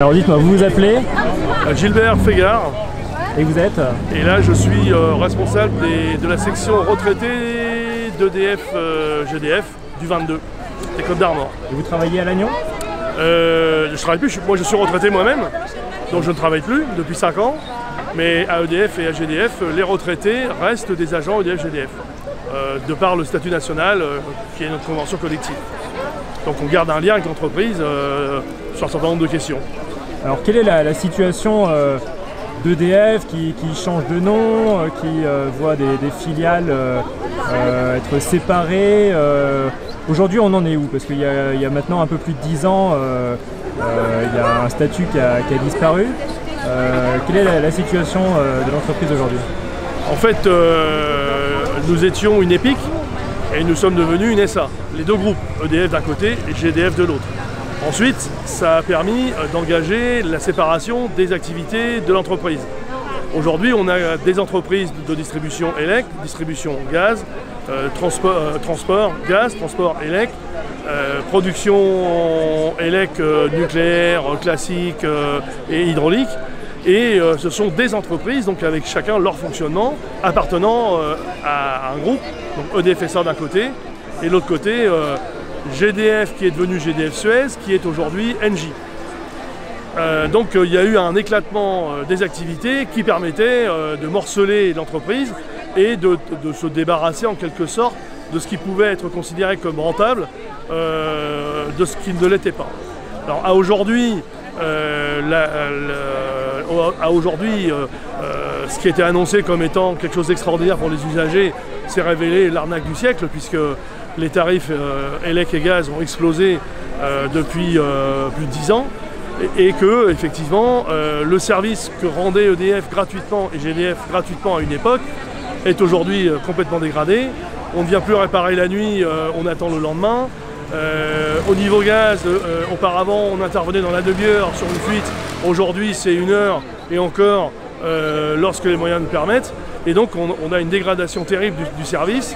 Alors dites-moi, vous vous appelez? Gilbert Fégard. Et vous êtes? Et là je suis responsable de la section retraité d'EDF GDF du 22, des Côtes d'Armor. Et vous travaillez à Lannion? Je travaille plus, moi je suis retraité moi-même, donc je ne travaille plus depuis 5 ans. Mais à EDF et à GDF, les retraités restent des agents EDF GDF, de par le statut national qui est notre convention collective. Donc on garde un lien avec l'entreprise sur un certain nombre de questions. Alors quelle est la situation d'EDF qui change de nom, qui voit des filiales être séparées? Aujourd'hui on en est où? Parce qu'il y a maintenant un peu plus de 10 ans, il y a un statut qui a disparu. Quelle est la situation de l'entreprise aujourd'hui? En fait, nous étions une EPIC et nous sommes devenus une SA. Les deux groupes, EDF d'un côté et GDF de l'autre. Ensuite, ça a permis d'engager la séparation des activités de l'entreprise. Aujourd'hui, on a des entreprises de distribution élec, distribution gaz, transport gaz, transport élec, production élec nucléaire, classique et hydraulique. Et ce sont des entreprises, donc avec chacun leur fonctionnement, appartenant à un groupe, donc EDF SA d'un côté, et de l'autre côté, GDF qui est devenu GDF Suez, qui est aujourd'hui Engie. Donc il y a eu un éclatement des activités qui permettait de morceler l'entreprise et de se débarrasser en quelque sorte de ce qui pouvait être considéré comme rentable, de ce qui ne l'était pas. Alors à aujourd'hui, ce qui était annoncé comme étant quelque chose d'extraordinaire pour les usagers s'est révélé l'arnaque du siècle, puisque les tarifs élec et gaz ont explosé depuis plus de 10 ans et que, effectivement, le service que rendait EDF gratuitement et GDF gratuitement à une époque est aujourd'hui complètement dégradé. On ne vient plus réparer la nuit, on attend le lendemain. Au niveau gaz, auparavant on intervenait dans la demi-heure sur une fuite, aujourd'hui c'est 1 heure et encore lorsque les moyens nous permettent. Et donc on a une dégradation terrible du service.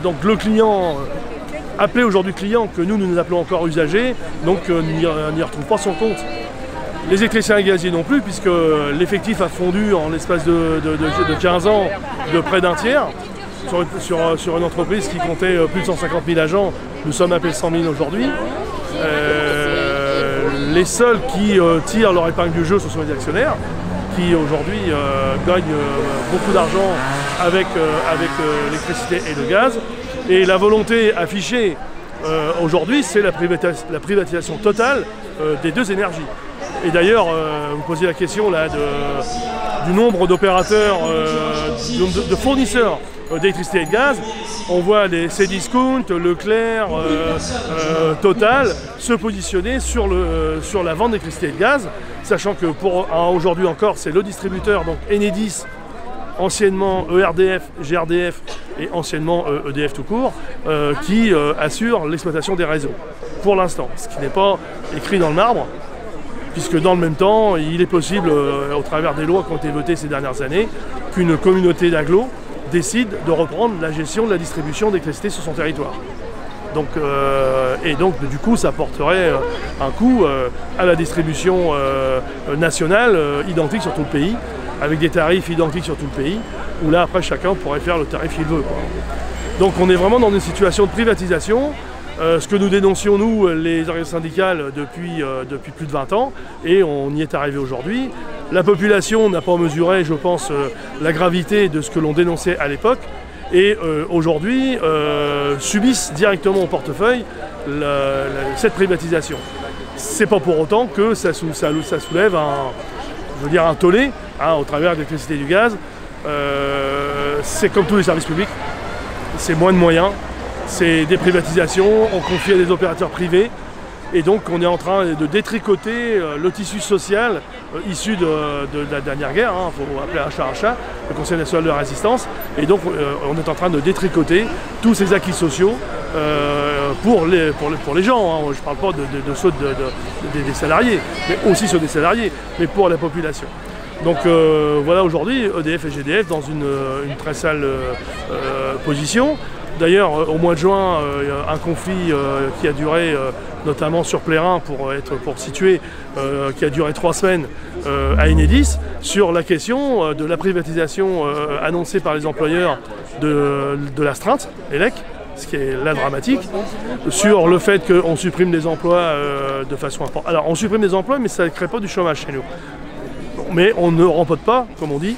Donc le client, appelé aujourd'hui client, que nous appelons encore usager, donc n'y retrouve pas son compte. Les électriciens et gaziers non plus, puisque l'effectif a fondu en l'espace de 15 ans de près d'un tiers. Sur une entreprise qui comptait plus de 150 000 agents, nous sommes à peine 100 000 aujourd'hui. Les seuls qui tirent leur épingle du jeu, ce sont les actionnaires, qui aujourd'hui gagnent beaucoup d'argent avec l'électricité et le gaz. Et la volonté affichée aujourd'hui, c'est la privatisation totale des deux énergies. Et d'ailleurs, vous posiez la question là, du nombre d'opérateurs, de fournisseurs d'électricité et de gaz. On voit les Cdiscount, Leclerc, Total se positionner sur la vente d'électricité et de gaz, sachant que aujourd'hui encore c'est le distributeur, donc Enedis, anciennement ERDF, GRDF et anciennement EDF tout court, qui assure l'exploitation des réseaux, pour l'instant, ce qui n'est pas écrit dans le marbre, puisque dans le même temps, il est possible, au travers des lois qui ont été votées ces dernières années, qu'une communauté d'agglos décide de reprendre la gestion de la distribution d'électricité sur son territoire. Donc, et donc du coup ça porterait un coût à la distribution nationale identique sur tout le pays, avec des tarifs identiques sur tout le pays, où là après chacun pourrait faire le tarif qu'il veut, quoi. Donc on est vraiment dans une situation de privatisation, ce que nous dénoncions nous, les organisations syndicales, depuis plus de 20 ans, et on y est arrivé aujourd'hui. La population n'a pas mesuré, je pense, la gravité de ce que l'on dénonçait à l'époque, et aujourd'hui subissent directement au portefeuille cette privatisation. C'est pas pour autant que ça soulève un tollé au travers de l'électricité et du gaz. C'est comme tous les services publics, c'est moins de moyens, c'est des privatisations, on confie à des opérateurs privés. Et donc on est en train de détricoter le tissu social issu de la dernière guerre, il faut appeler un chat, le Conseil national de la résistance. Et donc on est en train de détricoter tous ces acquis sociaux pour les gens. Je ne parle pas de ceux des salariés, mais aussi ceux des salariés, mais pour la population. Donc voilà aujourd'hui EDF et GDF dans une très sale position. D'ailleurs, au mois de juin, un conflit qui a duré, notamment sur Plérin, pour situer, qui a duré 3 semaines à Enedis, sur la question de la privatisation annoncée par les employeurs de l'astreinte, ELEC, ce qui est là dramatique, sur le fait qu'on supprime des emplois de façon importante. Alors, on supprime des emplois, mais ça ne crée pas du chômage chez nous. Mais on ne rempote pas, comme on dit.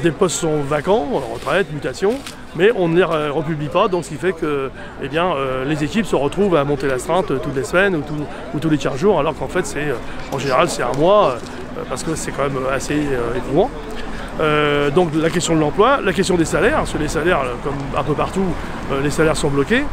Des postes sont vacants, retraite, mutation, mais on ne les republie pas, donc ce qui fait que les équipes se retrouvent à monter l'astreinte toutes les semaines ou tous les 15 jours, alors qu'en fait, en général, c'est un mois, parce que c'est quand même assez éprouvant. Donc la question de l'emploi, la question des salaires, parce que les salaires, comme un peu partout, les salaires sont bloqués.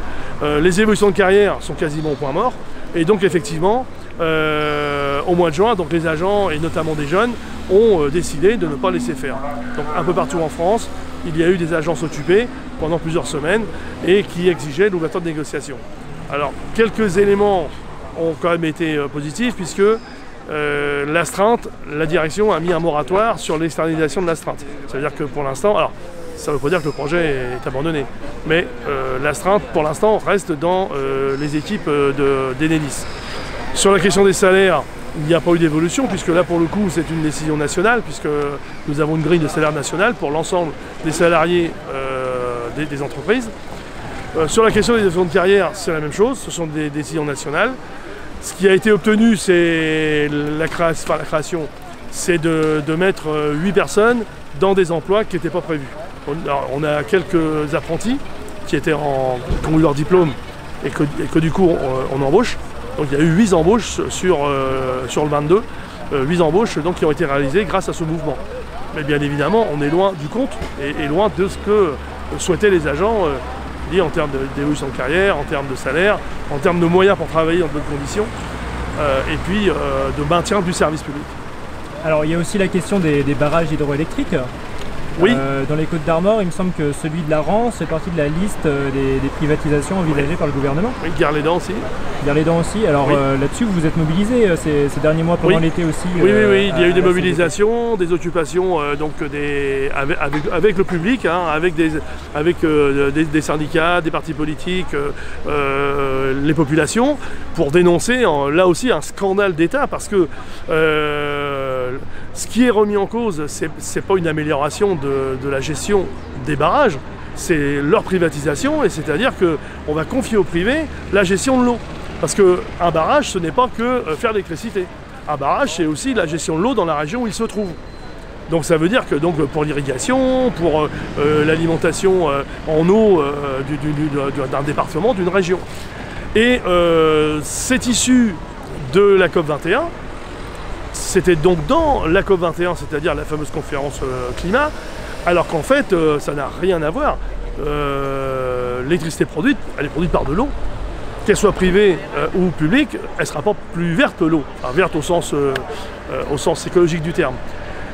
Les évolutions de carrière sont quasiment au point mort. Et donc effectivement, au mois de juin, donc les agents, et notamment des jeunes, ont décidé de ne pas laisser faire. Donc un peu partout en France, il y a eu des agences occupées pendant plusieurs semaines et qui exigeaient l'ouverture de négociations. Alors quelques éléments ont quand même été positifs, puisque l'astreinte, la direction a mis un moratoire sur l'externalisation de l'astreinte. C'est-à-dire que pour l'instant, alors ça ne veut pas dire que le projet est abandonné, mais l'astreinte pour l'instant reste dans les équipes d'Enedis. Sur la question des salaires, il n'y a pas eu d'évolution, puisque là pour le coup c'est une décision nationale, puisque nous avons une grille de salaire nationale pour l'ensemble des salariés des entreprises. Sur la question des évolutions de carrière, c'est la même chose, ce sont des décisions nationales. Ce qui a été obtenu, c'est la création, c'est de mettre 8 personnes dans des emplois qui n'étaient pas prévus. On a quelques apprentis qui ont eu leur diplôme et que du coup on embauche. Donc il y a eu 8 embauches sur le 22, 8 embauches donc, qui ont été réalisées grâce à ce mouvement. Mais bien évidemment, on est loin du compte et loin de ce que souhaitaient les agents en termes d'évolution de carrière, en termes de salaire, en termes de moyens pour travailler dans de bonnes conditions, et puis de maintien du service public. Alors il y a aussi la question des barrages hydroélectriques. Oui. Dans les Côtes-d'Armor, il me semble que celui de la Rance fait partie de la liste des privatisations envisagées par le gouvernement. Oui, Guerlédan aussi. Guerlédan aussi. Alors là-dessus, vous vous êtes mobilisé ces derniers mois pendant l'été aussi. Oui, il y a eu des mobilisations, des occupations avec le public, avec des syndicats, des partis politiques, les populations, pour dénoncer là aussi un scandale d'État, parce que ce qui est remis en cause, c'est pas une amélioration de la gestion des barrages, c'est leur privatisation, et c'est-à-dire qu'on va confier au privé la gestion de l'eau. Parce qu'un barrage, ce n'est pas que faire l'électricité. Un barrage, c'est aussi la gestion de l'eau dans la région où il se trouve. Donc ça veut dire que pour l'irrigation, pour l'alimentation en eau d'un département, d'une région. Et c'est issu de la COP21. C'était donc dans la COP21, c'est-à-dire la fameuse conférence climat, alors qu'en fait, ça n'a rien à voir. L'électricité produite, elle est produite par de l'eau. Qu'elle soit privée ou publique, elle ne sera pas plus verte l'eau. Enfin, verte au sens écologique du terme.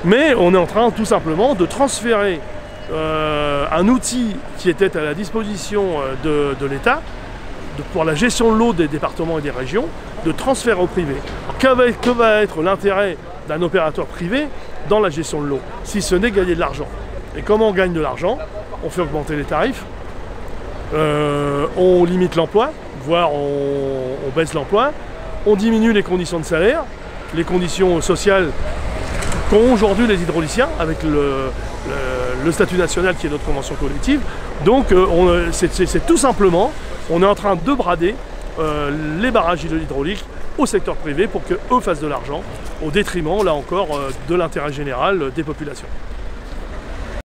Mais on est en train tout simplement de transférer un outil qui était à la disposition de l'État pour la gestion de l'eau des départements et des régions, de transfert au privé. Que va être l'intérêt d'un opérateur privé dans la gestion de l'eau, si ce n'est gagner de l'argent? Et comment on gagne de l'argent? On fait augmenter les tarifs, on limite l'emploi, voire on baisse l'emploi, on diminue les conditions de salaire, les conditions sociales qu'ont aujourd'hui les hydrauliciens avec le statut national qui est notre convention collective. Donc c'est tout simplement, on est en train de brader les barrages hydrauliques au secteur privé pour qu'eux fassent de l'argent au détriment, là encore, de l'intérêt général des populations.